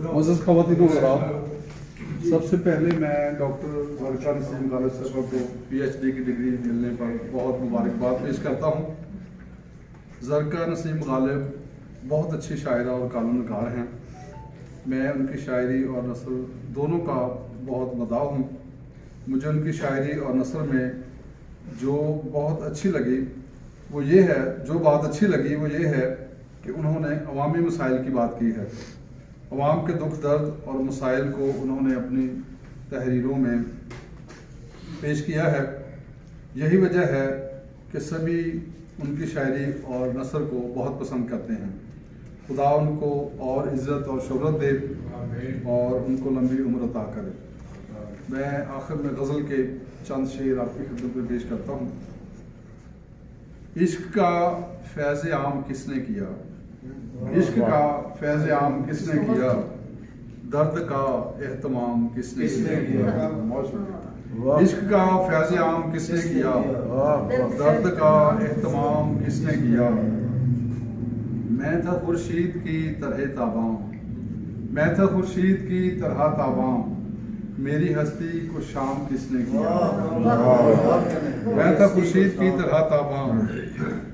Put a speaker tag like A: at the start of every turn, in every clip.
A: मुअज़्ज़ज़ ख़वातीन व हज़रात, सबसे पहले मैं डॉक्टर ज़रका नसीम गालिब साहब को PhD की डिग्री मिलने पर बहुत मुबारकबाद पेश करता हूँ। ज़रका नसीम गालिब बहुत अच्छी शायरा और कानूनकार हैं। मैं उनकी शायरी और नस्र दोनों का बहुत मदाह हूँ। मुझे उनकी शायरी और नस्र में जो बहुत अच्छी लगी वो ये है कि उन्होंने अवामी मसाइल की बात की है। अवाम के दुख दर्द और मसाइल को उन्होंने अपनी तहरीरों में पेश किया है। यही वजह है कि सभी उनकी शायरी और नस्र को बहुत पसंद करते हैं। खुदा उनको और इज़्ज़त और शोहरत दे और उनको लंबी उम्र अता करे। मैं आखिर में गज़ल के चंद शेर आपकी खिदमत में पेश करता हूँ। इश्क का फैज़ आम किसने किया, इश्क का फैज़ आम किसने किया, दर्द का एहतमाम किसने किया। इश्क का फैज़ आम किसने किया, दर्द का एहतमाम किसने किया। मैं था खुर्शीद की तरह ताबां, मैं था खुर्शीद की तरह ताबां, मेरी हस्ती को शाम किसने किया। मैं था खुर्शीद की तरह ताबां,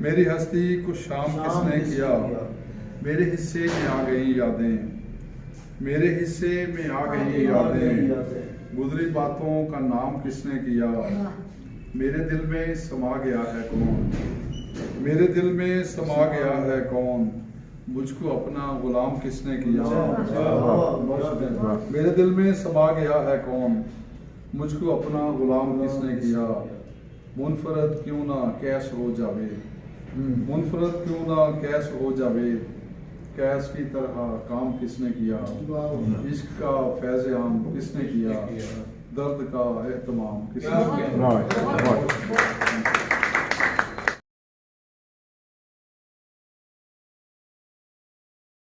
A: मेरी हस्ती को शाम किसने किया। मेरे हिस्से में आ गई यादें, मेरे हिस्से में आ गई यादें, गुजरी बातों का नाम किसने किया। मेरे दिल में समा गया है कौन, मेरे दिल में समा गया है कौन, मुझको अपना गुलाम किसने किया। मेरे दिल में समा गया है कौन, मुझको अपना गुलाम किसने किया। मुनफरद क्यों ना कैस हो जावे, मुनफरद क्यों ना कैस हो जावे, कैस की तरह काम किसने किया। इश्क का फैज़ आम किसने किया, दर्द का एहतमाम किसने किया।